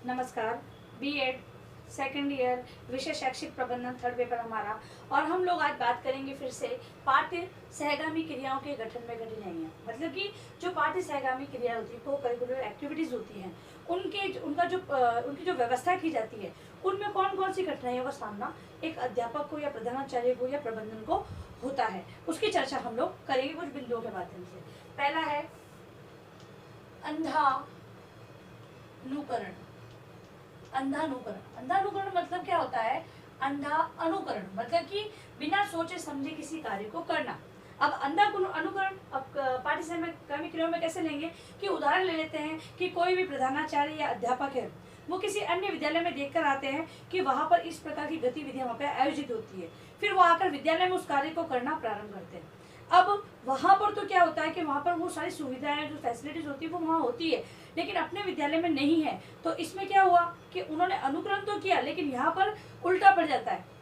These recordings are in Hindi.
नमस्कार। बीएड सेकेंड ईयर विषय शैक्षिक प्रबंधन थर्ड पेपर हमारा, और हम लोग आज बात करेंगे फिर से पाठ्य सहगामी क्रियाओं के गठन में कठिनाइयाँ। मतलब कि जो पाठ्य सहगामी क्रिया होती है, को करिकुलर एक्टिविटीज होती हैं, उनकी जो व्यवस्था की जाती है, उनमें कौन कौन सी कठिनाइयों का सामना एक अध्यापक को या प्रधानाचार्य को या प्रबंधन को होता है, उसकी चर्चा हम लोग करेंगे कुछ बिंदुओं के माध्यम से। पहला है अंधानुकरण। अंधानुकरण मतलब क्या होता है? अंधा अनुकरण मतलब कि बिना सोचे समझे किसी कार्य को करना। अब अंधा अनुकरण अब पाठ्य सहगामी क्रियाओं में कैसे लेंगे कि उदाहरण ले लेते हैं कि कोई भी प्रधानाचार्य या अध्यापक है, वो किसी अन्य विद्यालय में देखकर आते हैं कि वहां पर इस प्रकार की गतिविधियां वहां पर आयोजित होती है, फिर वो आकर विद्यालय में उस कार्य को करना प्रारंभ करते हैं। अब वहां पर तो क्या होता है कि वहां पर वो सारी सुविधाएं जो फैसिलिटीज होती है वो वहां होती है, लेकिन अपने विद्यालय में नहीं है। तो इसमें क्या हुआ कि उन्होंने अनुकरण तो किया, लेकिन यहाँ पर उल्टा पड़ जाता है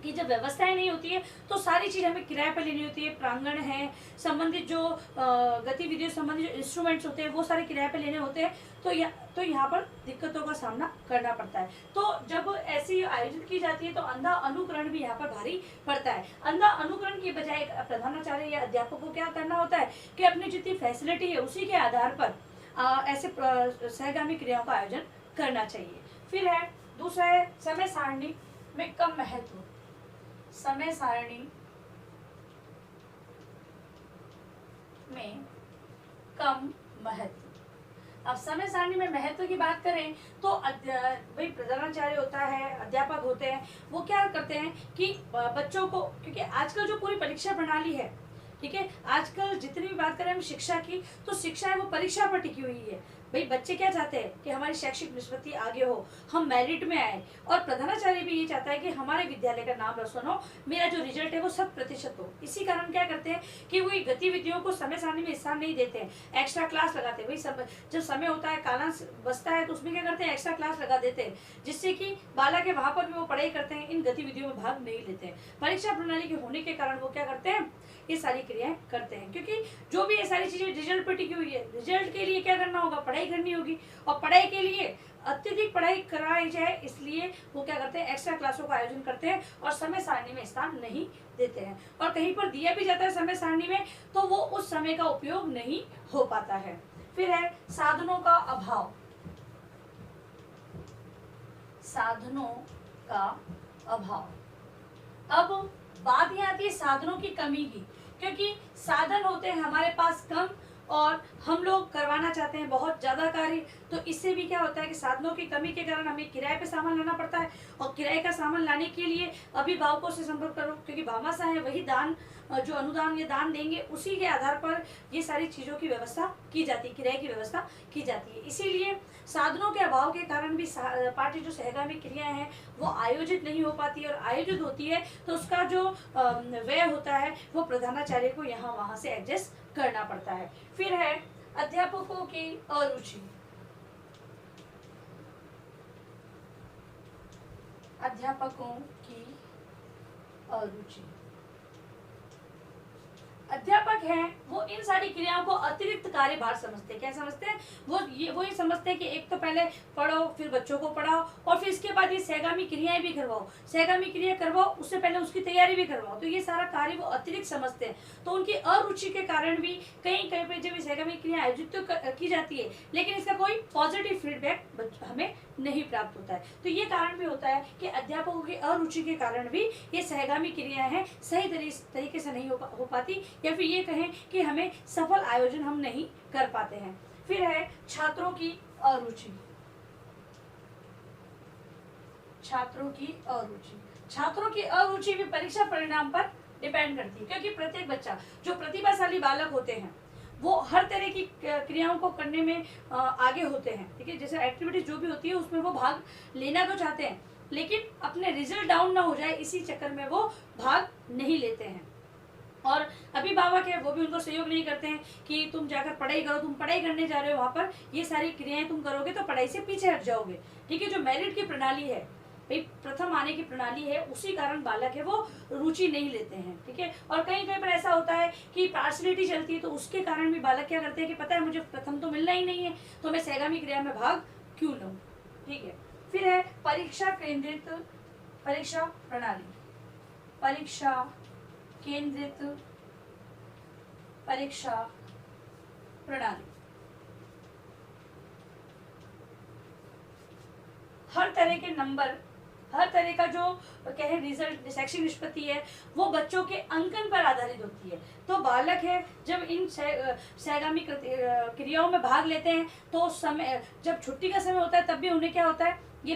कि जब व्यवस्थाएं नहीं होती है तो सारी चीज हमें किराए पर लेनी होती है। प्रांगण है, संबंधित जो गतिविधियों संबंधित जो इंस्ट्रूमेंट्स होते हैं वो सारे किराए पर लेने होते हैं। तो यहाँ पर दिक्कतों का सामना करना पड़ता है। तो जब ऐसी आयोजित की जाती है तो अंधा अनुकरण भी यहाँ पर भारी पड़ता है। अंधा अनुकरण की बजाय प्रधानाचार्य या अध्यापक को क्या करना होता है कि अपनी जितनी फैसिलिटी है उसी के आधार पर ऐसे सहगामी क्रियाओं का आयोजन करना चाहिए। फिर है दूसरा है समय सारणी में कम महत्व। समय सारणी में कम महत्व। अब समय सारणी में महत्व की बात करें तो भाई प्रधानाचार्य होता है, अध्यापक होते हैं, वो क्या करते हैं कि बच्चों को, क्योंकि आजकल जो पूरी परीक्षा प्रणाली है, ठीक है, आजकल जितनी भी बात करें हम शिक्षा की, तो शिक्षा है वो परीक्षा पर टिकी हुई है। भाई बच्चे क्या चाहते हैं कि हमारी शैक्षिक निष्पत्ति आगे हो, हम मेरिट में आए, और प्रधानाचार्य भी ये चाहता है कि हमारे विद्यालय का नाम रोशन हो, मेरा जो रिजल्ट है वो 100% हो। इसी कारण क्या करते हैं कि वो गतिविधियों को समय सारणी में स्थान नहीं देते हैं, एक्स्ट्रा क्लास लगाते हैं। भाई जब समय होता है, कालांश बचता है, तो उसमें क्या करते हैं, एक्स्ट्रा क्लास लगा देते हैं, जिससे कि बालक है वहां पर भी वो पढ़ाई करते हैं, इन गतिविधियों में भाग नहीं लेते हैं। परीक्षा प्रणाली के होने के कारण वो क्या करते हैं, ये सारी क्रियाएं करते हैं, क्योंकि जो भी ये सारी चीजें रिजल्ट पर टिकी हुई है, रिजल्ट के लिए क्या करना होगा, पढ़ाई करनी होगी, और पढ़ाई के लिए अत्यधिक पढ़ाई कराई जाए इसलिए वो क्या करते हैं, एक्स्ट्रा क्लासों का आयोजन करते हैं और समय सारणी में स्थान नहीं देते हैं। और कहीं पर दिया भी जाता है समय सारणी में तो वो उस समय का उपयोग नहीं हो पाता है। फिर है साधनों का अभाव। साधनों का अभाव। अब बात यहाँ आती है साधनों की कमी की, क्योंकि साधन होते हैं हमारे पास कम और हम लोग करवाना चाहते हैं बहुत ज्यादा कार्य, तो इससे भी क्या होता है कि साधनों की कमी के कारण हमें किराए पे सामान लाना पड़ता है, और किराए का सामान लाने के लिए अभिभावकों से संपर्क करो, क्योंकि भामाशाह है वही दान, जो अनुदान या दान देंगे उसी के आधार पर ये सारी चीजों की व्यवस्था की जाती है, किराए की व्यवस्था की जाती है। इसीलिए साधनों के अभाव के कारण भी पाठ्य जो सहगामी क्रियाएं हैं वो आयोजित नहीं हो पाती, और आयोजित होती है तो उसका जो व्यय होता है वो प्रधानाचार्य को यहाँ वहां से एडजस्ट करना पड़ता है। फिर है अध्यापकों की अरुचि। अध्यापकों की अरुचि। अध्यापक हैं वो इन सारी क्रियाओं को अतिरिक्त कार्यभार समझते हैं। क्या समझते हैं? वो ये समझते हैं कि एक तो पहले पढ़ो, फिर बच्चों को पढ़ाओ, और फिर इसके बाद ये सहगामी क्रियाएं भी करवाओ, सहगामी क्रिया करवाओ, उससे पहले उसकी तैयारी भी करवाओ। तो ये सारा कार्य वो अतिरिक्त समझते हैं। तो उनकी अरुचि के कारण भी कहीं कहीं पे जब सहगामी क्रिया आयोजित तो की जाती है, लेकिन इसका कोई पॉजिटिव फीडबैक हमें नहीं प्राप्त होता है। तो ये कारण भी होता है कि अध्यापकों की अरुचि के कारण भी ये सहगामी क्रियाएं हैं सही तरीके से नहीं हो पाती, या फिर ये कहें कि हमें सफल आयोजन हम नहीं कर पाते हैं। फिर है छात्रों की अरुचि। छात्रों की अरुचि। छात्रों की अरुचि भी परीक्षा परिणाम पर डिपेंड करती है, क्योंकि प्रत्येक बच्चा, जो प्रतिभाशाली बालक होते हैं, वो हर तरह की क्रियाओं को करने में आगे होते हैं, ठीक है। जैसे एक्टिविटीज जो भी होती है उसमें वो भाग लेना तो चाहते हैं, लेकिन अपने रिजल्ट डाउन ना हो जाए इसी चक्कर में वो भाग नहीं लेते हैं। और अभिभावक है वो भी उनको सहयोग नहीं करते हैं कि तुम जाकर पढ़ाई करो, तुम पढ़ाई करने जा रहे हो, वहां पर ये सारी क्रियाएं तुम करोगे तो पढ़ाई से पीछे हट जाओगे, ठीक है। जो मेरिट की प्रणाली है, भाई प्रथम आने की प्रणाली है, उसी कारण बालक है वो रुचि नहीं लेते हैं, ठीक है। और कहीं कहीं पर ऐसा होता है कि पार्शलिटी चलती है, तो उसके कारण भी बालक क्या करते हैं कि पता है मुझे प्रथम तो मिलना ही नहीं है, तो मैं सहगामी क्रिया में भाग क्यों लूं। ठीक है। फिर है परीक्षा केंद्रित परीक्षा प्रणाली, परीक्षा केंद्रित परीक्षा प्रणाली। हर तरह के नंबर, हर तरह का जो कहे रिजल्ट शैक्षिक निष्पत्ति है वो बच्चों के अंकन पर आधारित होती है। तो बालक है जब इन सहगामी क्रियाओं में भाग लेते हैं तो समय, जब छुट्टी का समय होता है तब भी उन्हें क्या होता है, ये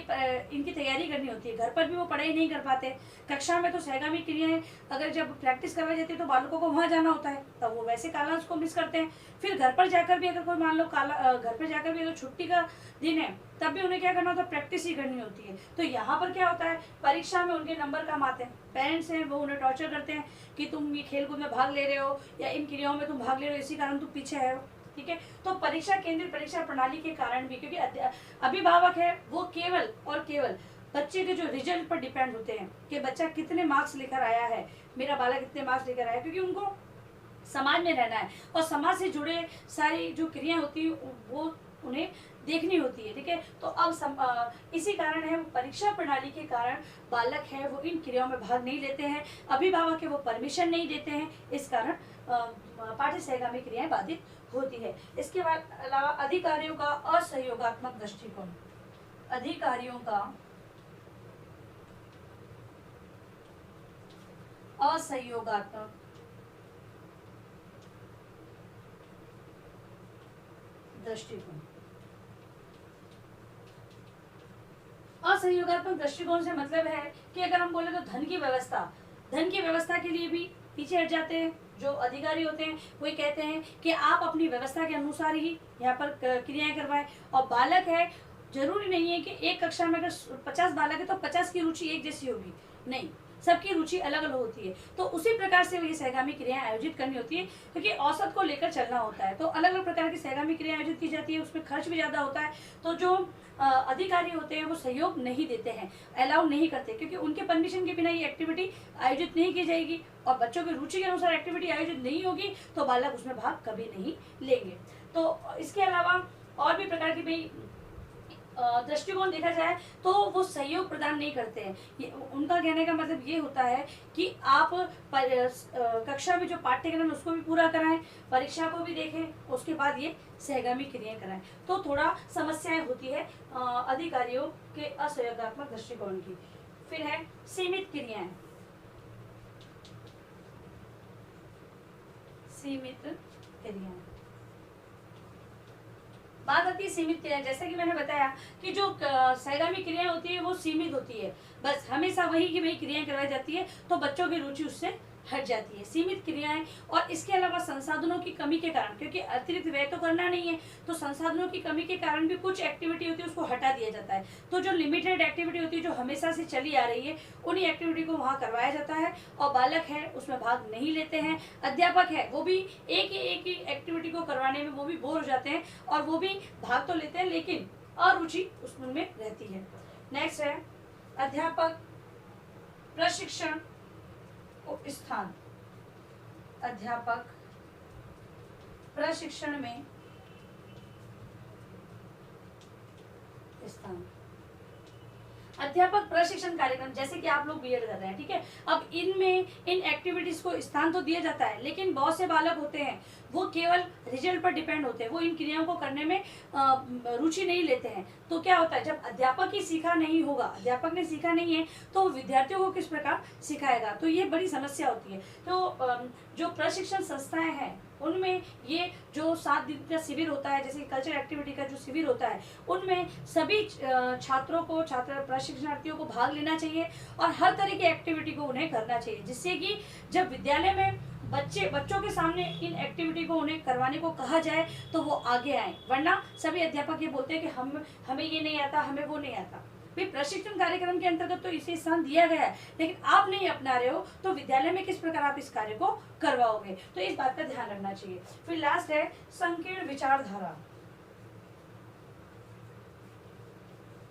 इनकी तैयारी करनी होती है। घर पर भी वो पढ़ाई नहीं कर पाते। कक्षा में तो सहगामी क्रियाएं अगर जब प्रैक्टिस करवाई जाती है तो बालकों को वहाँ जाना होता है, तब वो वैसे कालांश को मिस करते हैं। फिर घर पर जाकर भी अगर कोई मान लो घर पर जाकर भी अगर छुट्टी का दिन है तब भी उन्हें क्या करना होता है, प्रैक्टिस ही करनी होती है। तो यहाँ पर क्या होता है, परीक्षा में उनके नंबर कम आते हैं। पेरेंट्स हैं वो उन्हें टॉर्चर करते हैं कि तुम ये खेलकूद में भाग ले रहे हो या इन क्रियाओं में तुम भाग ले रहे हो, इसी कारण तुम पीछे है। ठीक है। तो परीक्षा केंद्रित परीक्षा प्रणाली के कारण भी, क्योंकि अभिभावक है वो केवल और केवल बच्चे के जो रिजल्ट पर डिपेंड होते हैं कि बच्चा कितने मार्क्स लेकर आया है, मेरा बालक कितने मार्क्स लेकर आया है, क्योंकि उनको समाज में रहना है और समाज से जुड़े सारी जो क्रियाएं होती है वो उन्हें देखनी होती है। ठीक है। तो अब इसी कारण है परीक्षा प्रणाली के कारण बालक है वो इन क्रियाओं में भाग नहीं लेते हैं, अभिभावक है वो परमिशन नहीं देते हैं, इस कारण पाठ्य सहगामी क्रियाएं बाधित होती है। इसके बाद अलावा अधिकारियों का असहयोगात्मक दृष्टिकोण, अधिकारियों का असहयोगात्मक दृष्टिकोण। असहयोगात्मक दृष्टिकोण से मतलब है कि अगर हम बोले तो धन की व्यवस्था के लिए भी पीछे हट जाते हैं। जो अधिकारी होते हैं वही कहते हैं कि आप अपनी व्यवस्था के अनुसार ही यहाँ पर क्रियाएं करवाएं। और बालक है, जरूरी नहीं है कि एक कक्षा में अगर 50 बालक है तो 50 की रुचि एक जैसी होगी, नहीं, सबकी रुचि अलग अलग होती है। तो उसी प्रकार से ये सहगामी क्रियाएं आयोजित करनी होती है, क्योंकि औसत को लेकर चलना होता है। तो अलग अलग प्रकार की सहगामी क्रियाएं आयोजित की जाती है, उसमें खर्च भी ज़्यादा होता है। तो जो अधिकारी होते हैं वो सहयोग नहीं देते हैं, अलाउ नहीं करते, क्योंकि उनके परमिशन के बिना ये एक्टिविटी आयोजित नहीं की जाएगी और बच्चों की रुचि के अनुसार एक्टिविटी आयोजित नहीं होगी तो बालक उसमें भाग कभी नहीं लेंगे। तो इसके अलावा और भी प्रकार की भाई दृष्टिकोण देखा जाए तो वो सहयोग प्रदान नहीं करते हैं। उनका कहने का मतलब ये होता है कि आप कक्षा में जो पाठ्यक्रम उसको भी पूरा कराएं, परीक्षा को भी देखें, उसके बाद ये सहगामी क्रियाएं कराएं। तो थोड़ा समस्याएं होती है अधिकारियों के असहयोगात्मक दृष्टिकोण की। फिर है सीमित क्रियाएं, सीमित क्रियाएं। बात आती है सीमित क्रिया, जैसे कि मैंने बताया कि जो सहगामी क्रियाएं होती है वो सीमित होती है, बस हमेशा वही की वही क्रियाएं करवाई जाती है, तो बच्चों की रुचि उससे हट जाती है। सीमित क्रियाएं और इसके अलावा संसाधनों की कमी के कारण, क्योंकि अतिरिक्त व्यय तो करना नहीं है, तो संसाधनों की कमी के कारण भी कुछ एक्टिविटी होती है उसको हटा दिया जाता है। तो जो लिमिटेड एक्टिविटी होती है जो हमेशा से चली आ रही है उन्हीं एक्टिविटी को वहाँ करवाया जाता है और बालक है उसमें भाग नहीं लेते हैं। अध्यापक है वो भी एक ही एक्टिविटी को करवाने में वो भी बोर हो जाते हैं और वो भी भाग तो लेते हैं लेकिन अरुचि उसमें रहती है। नेक्स्ट है अध्यापक प्रशिक्षण स्थान, अध्यापक प्रशिक्षण में स्थान। अध्यापक प्रशिक्षण कार्यक्रम, जैसे कि आप लोग बीएड कर रहे हैं, ठीक है, अब इनमें इन एक्टिविटीज को स्थान तो दिया जाता है, लेकिन बहुत से बालक होते हैं वो केवल रिजल्ट पर डिपेंड होते हैं, वो इन क्रियाओं को करने में रुचि नहीं लेते हैं। तो क्या होता है, जब अध्यापक ही सीखा नहीं होगा, अध्यापक ने सीखा नहीं है तो विद्यार्थियों को किस प्रकार सिखाएगा, तो ये बड़ी समस्या होती है। तो जो प्रशिक्षण संस्थाएं हैं उनमें ये जो 7 दिन का शिविर होता है, जैसे कल्चरल एक्टिविटी का जो शिविर होता है, उनमें सभी छात्रों को, छात्र प्रशिक्षणार्थियों को भाग लेना चाहिए और हर तरह की एक्टिविटी को उन्हें करना चाहिए, जिससे कि जब विद्यालय में बच्चों के सामने इन एक्टिविटी को उन्हें करवाने को कहा जाए तो वो आगे आए। वरना सभी अध्यापक ये बोलते हैं कि हमें ये नहीं आता, हमें वो नहीं आता। भाई प्रशिक्षण कार्यक्रम के अंतर्गत तो इसे स्थान दिया गया है, लेकिन आप नहीं अपना रहे हो तो विद्यालय में किस प्रकार आप इस कार्य को करवाओगे, तो इस बात का ध्यान रखना चाहिए। फिर लास्ट है संकीर्ण विचारधारा,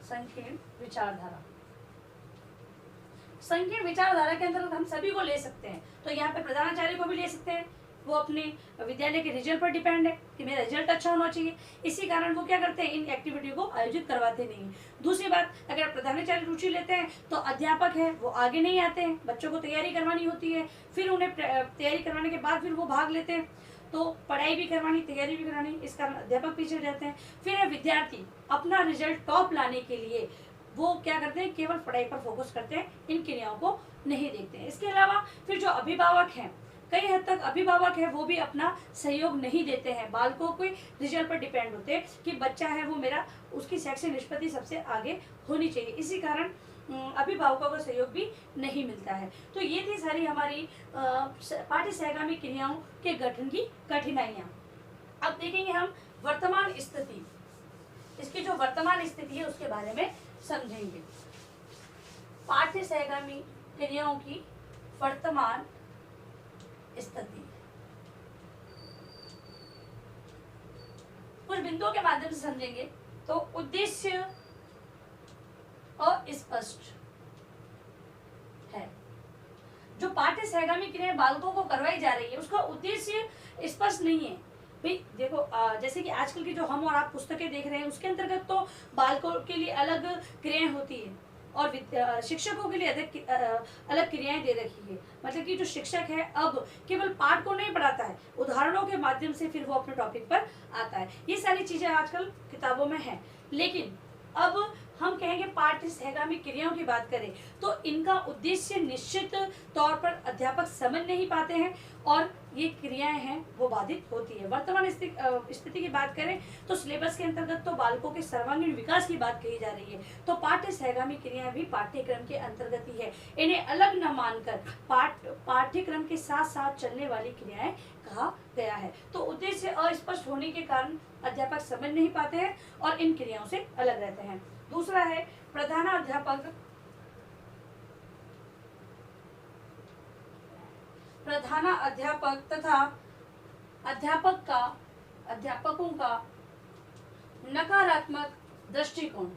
संकीर्ण विचारधारा। संकीर्ण विचारधारा के अंतर्गत हम सभी को ले सकते हैं, तो यहाँ पे प्रधानाचार्य को भी ले सकते हैं, वो अपने विद्यालय के रिजल्ट पर डिपेंड है कि मेरा रिजल्ट अच्छा होना चाहिए। इसी कारण वो क्या करते हैं, इन एक्टिविटी को आयोजित करवाते नहीं हैं। दूसरी बात, अगर प्रधानाचार्य रुचि लेते हैं तो अध्यापक है वो आगे नहीं आते हैं, बच्चों को तैयारी करवानी होती है, फिर उन्हें तैयारी करवाने के बाद फिर वो भाग लेते हैं, तो पढ़ाई भी करवानी, तैयारी भी करानी, इस कारण अध्यापक पीछे हो जाते हैं। फिर है विद्यार्थी, अपना रिजल्ट टॉप लाने के लिए वो क्या करते हैं, केवल पढ़ाई पर फोकस करते हैं, इन क्रियाओं को नहीं देखते हैं। इसके अलावा फिर जो अभिभावक हैं, कई हद तक अभिभावक है वो भी अपना सहयोग नहीं देते हैं, बालकों के रिजल्ट पर डिपेंड होते हैं कि बच्चा है वो मेरा, उसकी शैक्षिक निष्पत्ति सबसे आगे होनी चाहिए। इसी कारण अभिभावकों का सहयोग भी नहीं मिलता है। तो ये थी सारी हमारी पाठ्य सहगामी क्रियाओं के गठन की कठिनाइयाँ। अब देखेंगे हम वर्तमान स्थिति, इसकी जो वर्तमान स्थिति है उसके बारे में समझेंगे। पाठ्य सहगामी क्रियाओं की वर्तमान स्थिति कुछ बिंदुओं के माध्यम से समझेंगे। तो उद्देश्य अस्पष्ट है, जो पाठ्य सहगामी क्रियाएं बालकों को करवाई जा रही है उसका उद्देश्य स्पष्ट नहीं है। भाई देखो, जैसे कि आजकल की जो हम और आप पुस्तकें देख रहे हैं उसके अंतर्गत तो बालकों के लिए अलग क्रियाएं होती है और शिक्षकों के लिए अलग क्रियाएं दे रखी है। मतलब कि जो शिक्षक है अब केवल पाठ को नहीं पढ़ाता है, उदाहरणों के माध्यम से फिर वो अपने टॉपिक पर आता है। ये सारी चीजें आजकल किताबों में है, लेकिन अब हम कहेंगे पाठ्य सहगामी क्रियाओं की बात करें तो इनका उद्देश्य निश्चित तौर पर अध्यापक समझ नहीं पाते हैं और ये क्रियाएं हैं वो बाधित होती है। वर्तमान स्थिति की बात करें तो सिलेबस के अंतर्गत तो बालकों के सर्वांगीण विकास की बात कही जा रही है, तो पाठ्य सहगामी क्रियाएं भी पाठ्यक्रम के अंतर्गत ही है। इन्हें अलग न मानकर पाठ्यक्रम के साथ साथ चलने वाली क्रियाएं कहा गया है। तो उद्देश्य अस्पष्ट होने के कारण अध्यापक समझ नहीं पाते हैं और इन क्रियाओं से अलग रहते हैं। दूसरा है प्रधानाध्यापक तथा अध्यापकों का नकारात्मक दृष्टिकोण।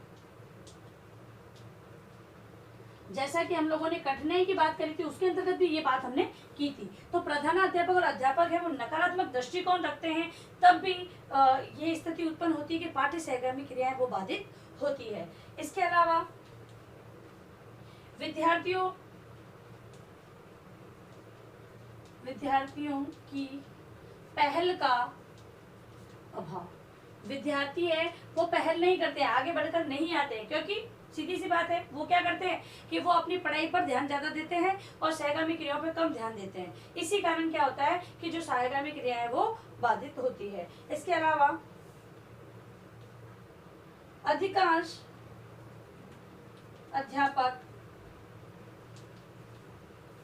जैसा कि हम लोगों ने कठिनाई की बात करी थी उसके अंतर्गत भी ये बात हमने की थी। तो प्रधानाध्यापक और अध्यापक है वो नकारात्मक दृष्टिकोण रखते हैं, तब भी ये स्थिति उत्पन्न होती है कि पाठ्य सहगामी क्रियाएं वो बाधित होती है। इसके अलावा विद्यार्थियों की पहल का अभाव। विद्यार्थी है वो पहल नहीं करते, आगे बढ़कर नहीं आते, क्योंकि सीधी सी बात है वो क्या करते हैं कि वो अपनी पढ़ाई पर ध्यान ज्यादा देते हैं और सहगामी क्रियाओं पर कम ध्यान देते हैं। इसी कारण क्या होता है कि जो सहगामी क्रिया है वो बाधित होती है। इसके अलावा अधिकांश अध्यापक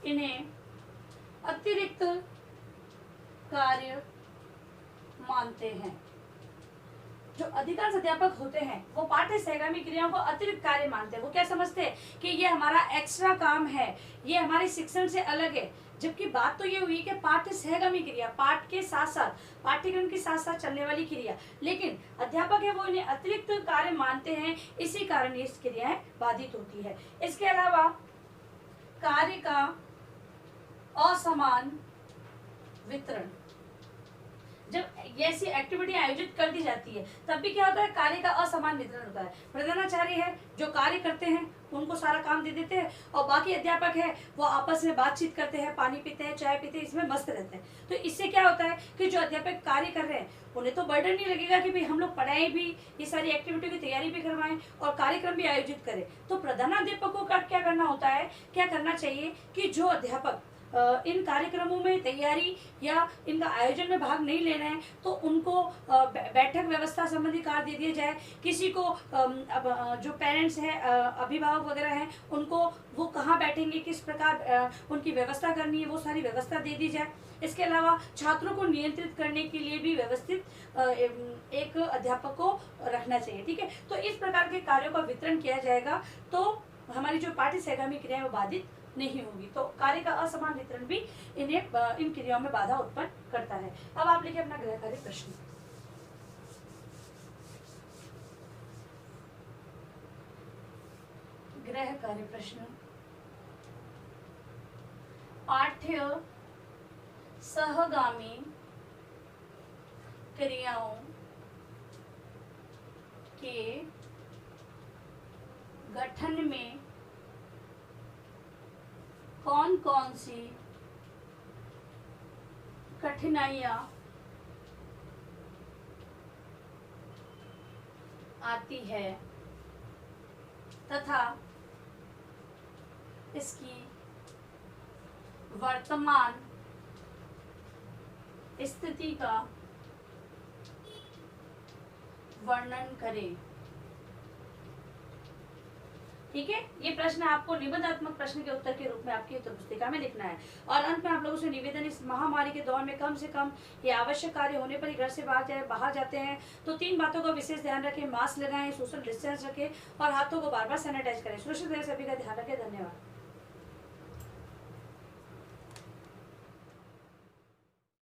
इन्हें अतिरिक्त कार्य मानते हैं। जो अधिकांश अध्यापक होते हैं वो पाठ्य सहगामी क्रियाओं को अतिरिक्त कार्य मानते हैं। वो क्या समझते हैं कि ये हमारा एक्स्ट्रा काम है, ये हमारे शिक्षण से अलग है। जबकि बात तो ये हुई कि पाठ्य सहगामी क्रिया पाठ के साथ साथ, पाठ्यक्रम के साथ साथ चलने वाली क्रिया, लेकिन अध्यापक है वो इन्हें अतिरिक्त कार्य मानते हैं, इसी कारण ये क्रियाएं बाधित होती है। इसके अलावा कार्य का असमान वितरण। जब ऐसी एक्टिविटी आयोजित कर दी जाती है तब भी क्या होता है, कार्य का असमान वितरण होता है। प्रधानाचार्य है जो कार्य करते हैं उनको सारा काम दे देते हैं और बाकी अध्यापक है वो आपस में बातचीत करते हैं, पानी पीते हैं, चाय पीते हैं, इसमें मस्त रहते हैं। तो इससे क्या होता है कि जो अध्यापक कार्य कर रहे हैं उन्हें तो बर्डन नहीं लगेगा कि भाई हम लोग पढ़ाई भी, ये सारी एक्टिविटी की तैयारी भी करवाएं और कार्यक्रम भी आयोजित करें। तो प्रधानाध्यापकों का क्या करना होता है, क्या करना चाहिए कि जो अध्यापक इन कार्यक्रमों में तैयारी या इनका आयोजन में भाग नहीं ले रहे हैं तो उनको बैठक व्यवस्था संबंधी कार्य दे दिया जाए। किसी को जो पेरेंट्स हैं, अभिभावक वगैरह हैं, उनको वो कहाँ बैठेंगे, किस प्रकार उनकी व्यवस्था करनी है, वो सारी व्यवस्था दे दी जाए। इसके अलावा छात्रों को नियंत्रित करने के लिए भी व्यवस्थित एक अध्यापक को रखना चाहिए। ठीक है, तो इस प्रकार के कार्यों का वितरण किया जाएगा तो हमारी जो पाठ्य सहगामी क्रिया है वो बाधित नहीं होगी। तो कार्य का असमान वितरण भी इन्हें इन क्रियाओं में बाधा उत्पन्न करता है। अब आप लिखिए अपना गृह कार्य प्रश्न। गृह कार्य प्रश्न, पाठ्य सहगामी क्रियाओं के गठन में कौन कौन सी कठिनाइयाँ आती है तथा इसकी वर्तमान स्थिति का वर्णन करें। ठीक है, ये प्रश्न आपको निबंधात्मक प्रश्न के उत्तर के रूप में आपकी उत्तर पुस्तिका में लिखना है। और अंत में आप लोगों से निवेदन, इस महामारी के दौर में कम से कम ये आवश्यक कार्य होने पर ही घर से बाहर जाते हैं तो 3 बातों का विशेष ध्यान रखें। मास्क लगाएं, सोशल डिस्टेंस रखें और हाथों को बार बार सैनिटाइज करें। सुरक्षित रहे, सभी का ध्यान रखें। धन्यवाद।